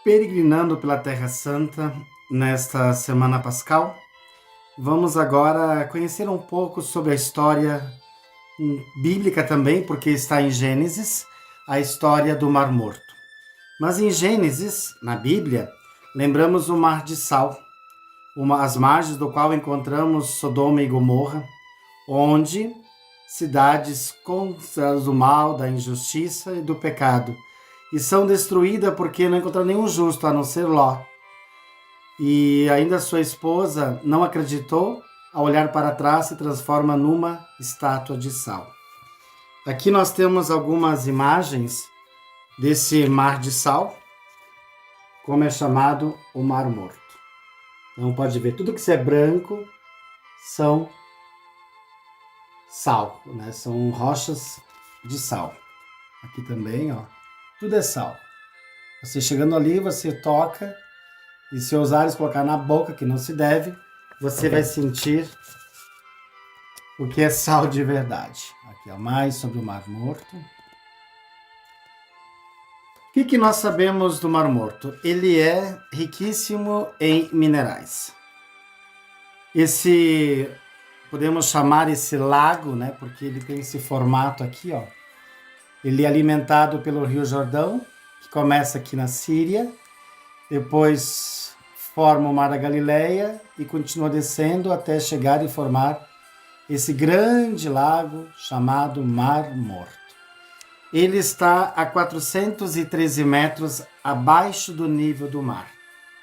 peregrinando pela Terra Santa nesta Semana Pascal. Vamos agora conhecer um pouco sobre a história bíblica também, porque está em Gênesis, a história do Mar Morto. Mas em Gênesis, na Bíblia, lembramos o Mar de Sal, as margens do qual encontramos Sodoma e Gomorra, onde cidades consideradas do mal, da injustiça e do pecado, e são destruídas porque não encontraram nenhum justo, a não ser Ló. E ainda sua esposa não acreditou, ao olhar para trás se transforma numa estátua de sal. Aqui nós temos algumas imagens desse mar de sal, como é chamado o Mar Morto. Então pode ver, tudo que é branco são sal, né? São rochas de sal. Aqui também, ó, tudo é sal. Você chegando ali, você toca, e se ousares colocar na boca, que não se deve, você vai sentir o que é sal de verdade. Aqui, ó, mais sobre o Mar Morto. O que nós sabemos do Mar Morto? Ele é riquíssimo em minerais. Podemos chamar esse lago, né? Porque ele tem esse formato aqui, ó. Ele é alimentado pelo Rio Jordão, que começa aqui na Síria, depois forma o Mar da Galileia e continua descendo até chegar e formar esse grande lago chamado Mar Morto. Ele está a 413 metros abaixo do nível do mar.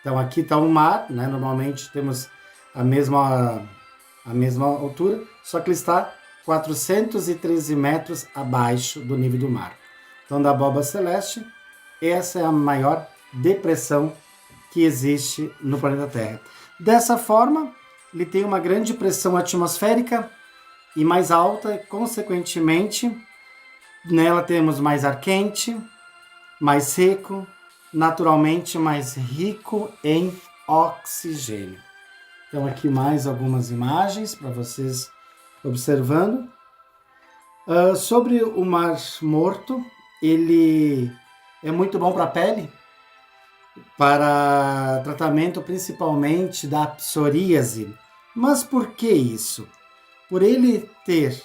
Então aqui está o mar, né? Normalmente temos a mesma altura, só que ele está 413 metros abaixo do nível do mar. Então da abóbora celeste, essa é a maior depressão que existe no planeta Terra. Dessa forma, ele tem uma grande pressão atmosférica e mais alta, consequentemente, nela temos mais ar quente, mais seco, naturalmente mais rico em oxigênio. Então aqui mais algumas imagens para vocês observando. Sobre o Mar Morto, ele é muito bom para a pele, para tratamento principalmente da psoríase. Mas por que isso? Por ele ter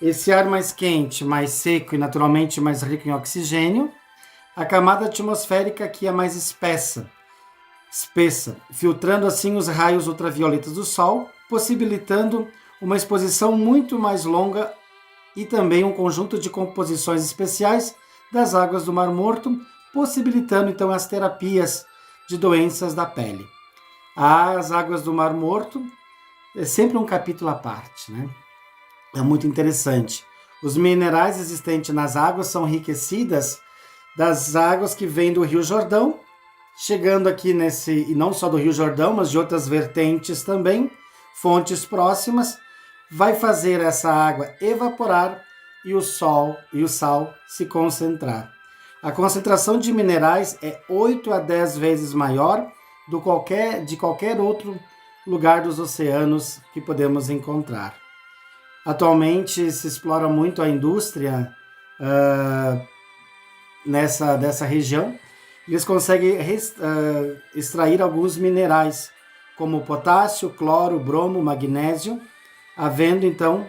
esse ar mais quente, mais seco e naturalmente mais rico em oxigênio, a camada atmosférica aqui é mais espessa, filtrando assim os raios ultravioletas do Sol, possibilitando uma exposição muito mais longa e também um conjunto de composições especiais das águas do Mar Morto, possibilitando então as terapias de doenças da pele. As águas do Mar Morto é sempre um capítulo à parte, né? É muito interessante. Os minerais existentes nas águas são enriquecidas das águas que vêm do Rio Jordão, chegando aqui e não só do Rio Jordão, mas de outras vertentes também, fontes próximas, vai fazer essa água evaporar e o sal se concentrar. A concentração de minerais é 8 a 10 vezes maior de qualquer outro lugar dos oceanos que podemos encontrar. Atualmente se explora muito a indústria dessa região. Eles conseguem extrair alguns minerais, como potássio, cloro, bromo, magnésio, havendo então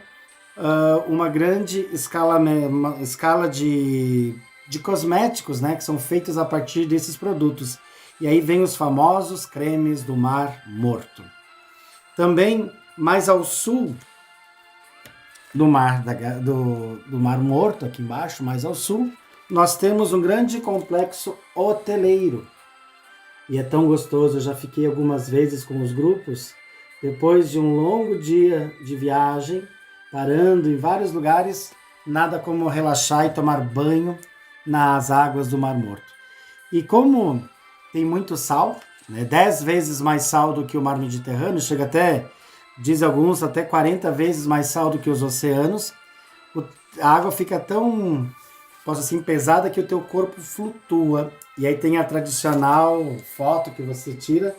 uma grande escala de cosméticos, né, que são feitos a partir desses produtos. E aí vem os famosos cremes do Mar Morto. Também mais ao sul do Mar Morto, aqui embaixo, mais ao sul, nós temos um grande complexo hoteleiro. E é tão gostoso, eu já fiquei algumas vezes com os grupos, depois de um longo dia de viagem, parando em vários lugares, nada como relaxar e tomar banho nas águas do Mar Morto. E como tem muito sal, né, 10 vezes mais sal do que o mar Mediterrâneo, chega até, diz alguns, até 40 vezes mais sal do que os oceanos, a água fica tão, pesada que o teu corpo flutua. E aí tem a tradicional foto que você tira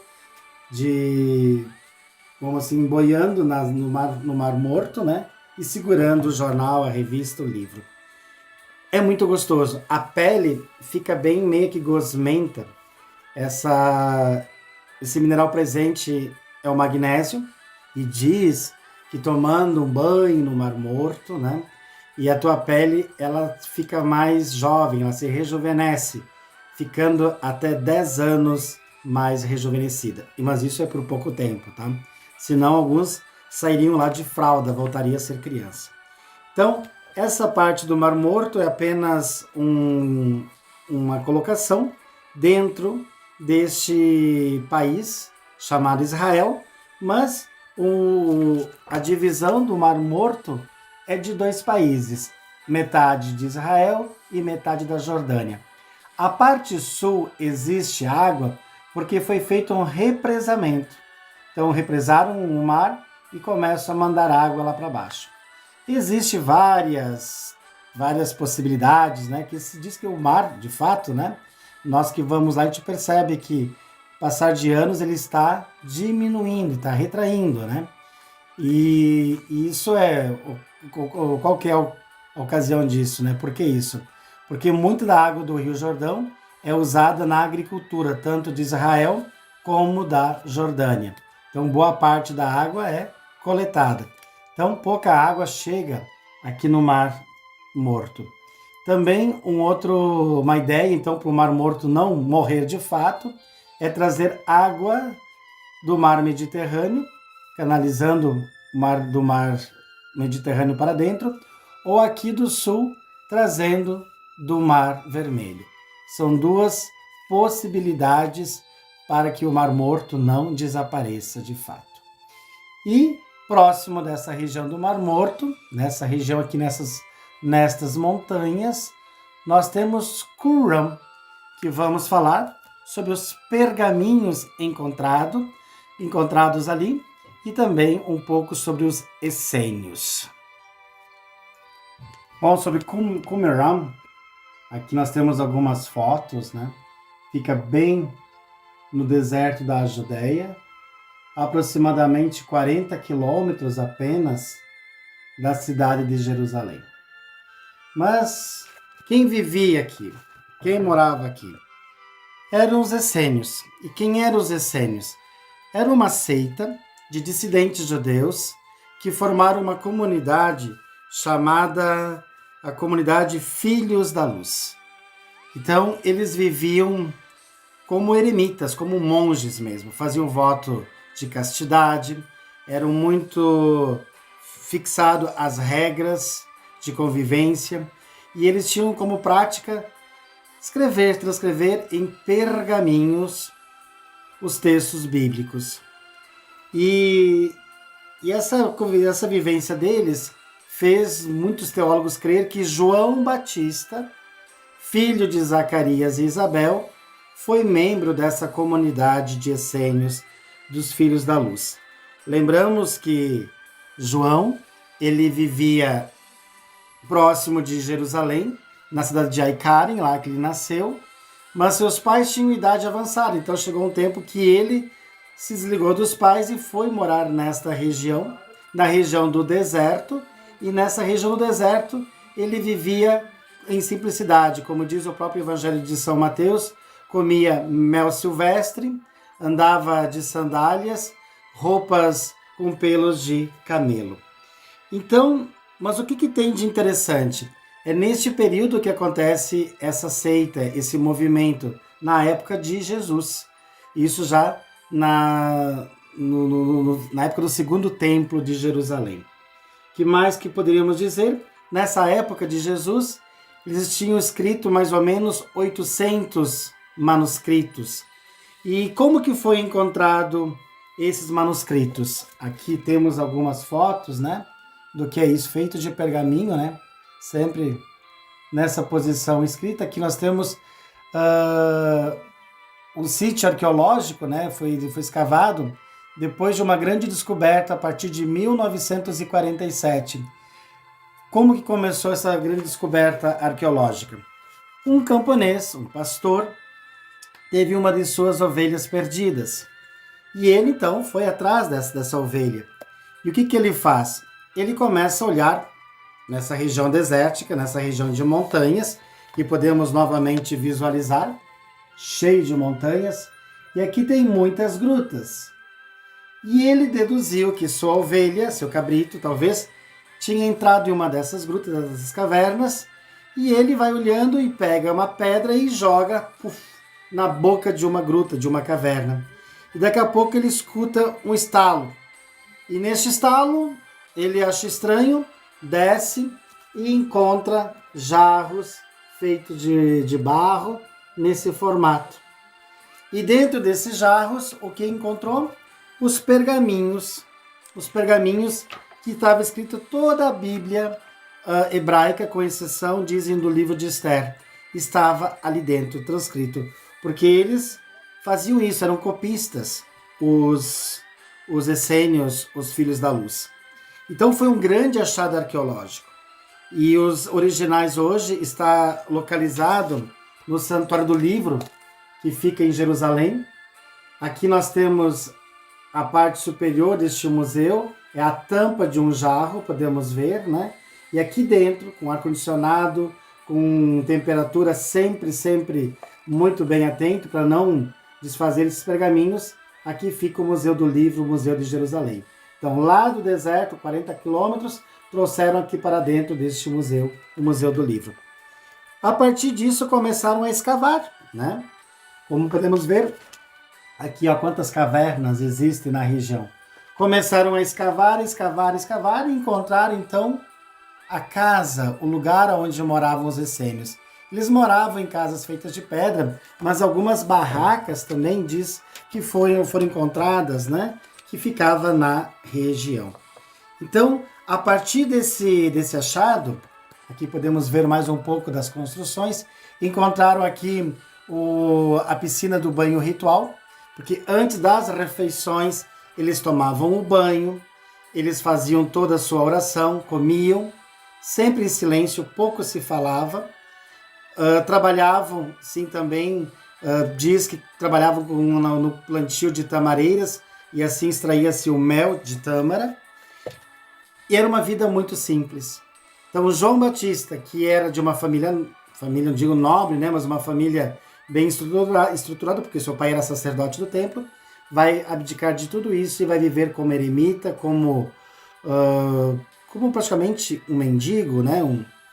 boiando no mar Morto, né? E segurando o jornal, a revista, o livro. É muito gostoso. A pele fica bem meio que gosmenta, Esse mineral presente é o magnésio, e diz que tomando um banho no Mar Morto, né, e a tua pele ela fica mais jovem, ela se rejuvenesce, ficando até 10 anos mais rejuvenescida. Mas isso é por pouco tempo, tá? Senão alguns sairiam lá de fralda, voltaria a ser criança. Então, essa parte do Mar Morto é apenas uma colocação dentro deste país chamado Israel, mas a divisão do Mar Morto é de 2 países, metade de Israel e metade da Jordânia. A parte sul existe água porque foi feito um represamento. Então represaram o mar e começam a mandar água lá para baixo. Existem várias possibilidades, né? Que se diz que o mar, de fato, né? Nós que vamos lá, a gente percebe que passar de anos ele está diminuindo, está retraindo, né? E isso qual que é a ocasião disso, né? Por que isso? Porque muito da água do Rio Jordão é usada na agricultura, tanto de Israel como da Jordânia. Então, boa parte da água é coletada. Então, pouca água chega aqui no Mar Morto. Também uma ideia, então, para o Mar Morto não morrer de fato, é trazer água do Mar Mediterrâneo, canalizando do Mar Mediterrâneo para dentro, ou aqui do sul, trazendo do Mar Vermelho. São 2 possibilidades para que o Mar Morto não desapareça de fato. E próximo dessa região do Mar Morto, nessa região aqui nestas montanhas, nós temos Qumran, que vamos falar sobre os pergaminhos encontrados ali, e também um pouco sobre os essênios. Bom, sobre Qumran, aqui nós temos algumas fotos, né? Fica bem no deserto da Judéia, aproximadamente 40 quilômetros apenas da cidade de Jerusalém. Mas quem vivia aqui? Quem morava aqui? Eram os essênios. E quem eram os essênios? Era uma seita de dissidentes judeus que formaram uma comunidade chamada a comunidade Filhos da Luz. Então, eles viviam como eremitas, como monges mesmo, faziam voto de castidade, eram muito fixados às regras de convivência, e eles tinham como prática transcrever em pergaminhos os textos bíblicos. E essa vivência deles fez muitos teólogos crer que João Batista, filho de Zacarias e Isabel, foi membro dessa comunidade de essênios dos Filhos da Luz. Lembramos que João, ele vivia próximo de Jerusalém, na cidade de Aicarem, lá que ele nasceu, mas seus pais tinham idade avançada, então chegou um tempo que ele se desligou dos pais e foi morar nesta região, na região do deserto, e nessa região do deserto ele vivia em simplicidade, como diz o próprio Evangelho de São Mateus, comia mel silvestre, andava de sandálias, roupas com pelos de camelo. Então, mas o que tem de interessante? É neste período que acontece essa seita, esse movimento, na época de Jesus. Isso já na época do segundo templo de Jerusalém. Que mais que poderíamos dizer? Nessa época de Jesus, eles tinham escrito mais ou menos 800 manuscritos. E como que foi encontrado esses manuscritos? Aqui temos algumas fotos, né? Do que é isso, feito de pergaminho, né? Sempre nessa posição escrita. Aqui nós temos um sítio arqueológico, né? Foi escavado depois de uma grande descoberta a partir de 1947. Como que começou essa grande descoberta arqueológica? Um camponês, um pastor, teve uma de suas ovelhas perdidas. E ele então foi atrás dessa ovelha. E o que ele faz? Ele começa a olhar nessa região desértica, nessa região de montanhas, que podemos novamente visualizar. cheio de montanhas, e aqui tem muitas grutas. E ele deduziu que sua ovelha, seu cabrito, talvez, tinha entrado em uma dessas grutas, dessas cavernas, e ele vai olhando e pega uma pedra e joga na boca de uma gruta, de uma caverna. E daqui a pouco ele escuta um estalo. E neste estalo, ele acha estranho, desce e encontra jarros feitos de barro nesse formato. E dentro desses jarros, o que encontrou? Os pergaminhos que estava escrito toda a Bíblia hebraica, com exceção, dizem, do livro de Esther, estava ali dentro, transcrito, porque eles faziam isso, eram copistas, os essênios, os filhos da luz. Então foi um grande achado arqueológico. E os originais hoje está localizado no Santuário do Livro, que fica em Jerusalém. Aqui nós temos a parte superior deste museu, é a tampa de um jarro, podemos ver, né? E aqui dentro, com ar-condicionado, com temperatura sempre muito bem atento para não desfazer esses pergaminhos, aqui fica o Museu do Livro, o Museu de Jerusalém. Então, lá do deserto, 40 quilômetros, trouxeram aqui para dentro deste museu, o Museu do Livro. A partir disso, começaram a escavar, né? Como podemos ver, aqui, ó, quantas cavernas existem na região. Começaram a escavar e encontraram, então, a casa, o lugar onde moravam os essênios. Eles moravam em casas feitas de pedra, mas algumas barracas também diz que foram encontradas, né? Que ficava na região. Então, a partir desse achado, aqui podemos ver mais um pouco das construções, encontraram aqui a piscina do banho ritual, porque antes das refeições eles tomavam o banho, eles faziam toda a sua oração, comiam, sempre em silêncio, pouco se falava, trabalhavam, sim, também, diz que trabalhavam no plantio de tamareiras, e assim extraía-se o mel de tâmara, e era uma vida muito simples. Então, o João Batista, que era de uma família, não digo nobre, né, mas uma família bem estruturada, porque seu pai era sacerdote do templo, vai abdicar de tudo isso e vai viver como eremita, como praticamente um mendigo, né,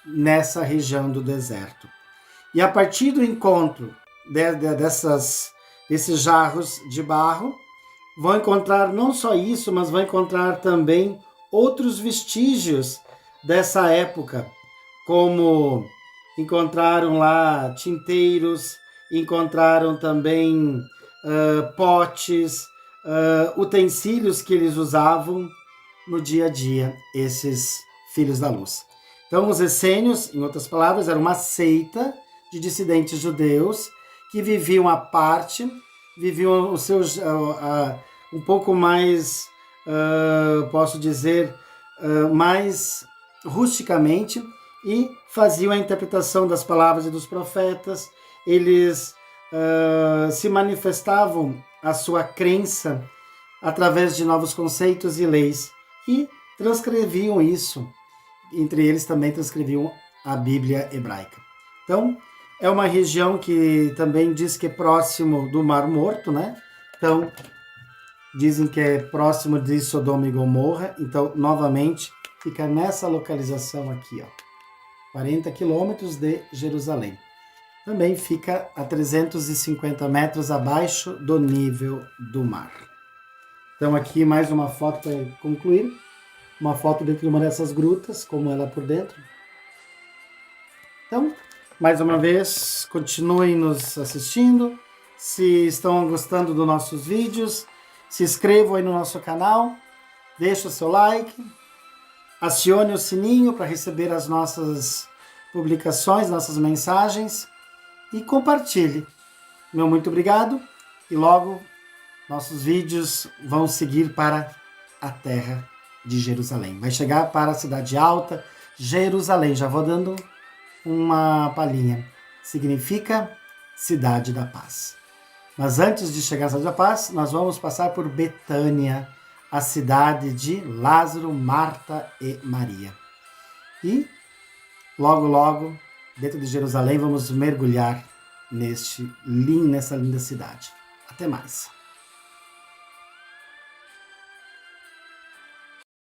nessa região do deserto. E a partir do encontro desses jarros de barro, vão encontrar não só isso, mas vão encontrar também outros vestígios dessa época, como encontraram lá tinteiros, encontraram também potes, utensílios que eles usavam no dia a dia, esses filhos da luz. Então, os essênios, em outras palavras, eram uma seita de dissidentes judeus que viviam à parte, viviam os seus um pouco mais, posso dizer, mais rusticamente, e faziam a interpretação das palavras e dos profetas. Eles se manifestavam a sua crença através de novos conceitos e leis e transcreviam isso. Entre eles também transcreviam a Bíblia hebraica. Então, é uma região que também diz que é próximo do Mar Morto, né? Então, dizem que é próximo de Sodoma e Gomorra. Então, novamente, fica nessa localização aqui, ó, 40 quilômetros de Jerusalém. Também fica a 350 metros abaixo do nível do mar. Então, aqui mais uma foto para concluir. Uma foto dentro de uma dessas grutas, como ela é por dentro. Então, mais uma vez, continuem nos assistindo. Se estão gostando dos nossos vídeos, se inscrevam aí no nosso canal, deixe o seu like, acione o sininho para receber as nossas publicações, nossas mensagens e compartilhe. Meu muito obrigado e logo nossos vídeos vão seguir para a terra de Jerusalém. Vai chegar para a cidade alta, Jerusalém. Já vou dando uma palhinha. Significa cidade da paz. Mas antes de chegar à cidade da paz, nós vamos passar por Betânia, a cidade de Lázaro, Marta e Maria. E logo, dentro de Jerusalém, vamos mergulhar nessa linda cidade. Até mais.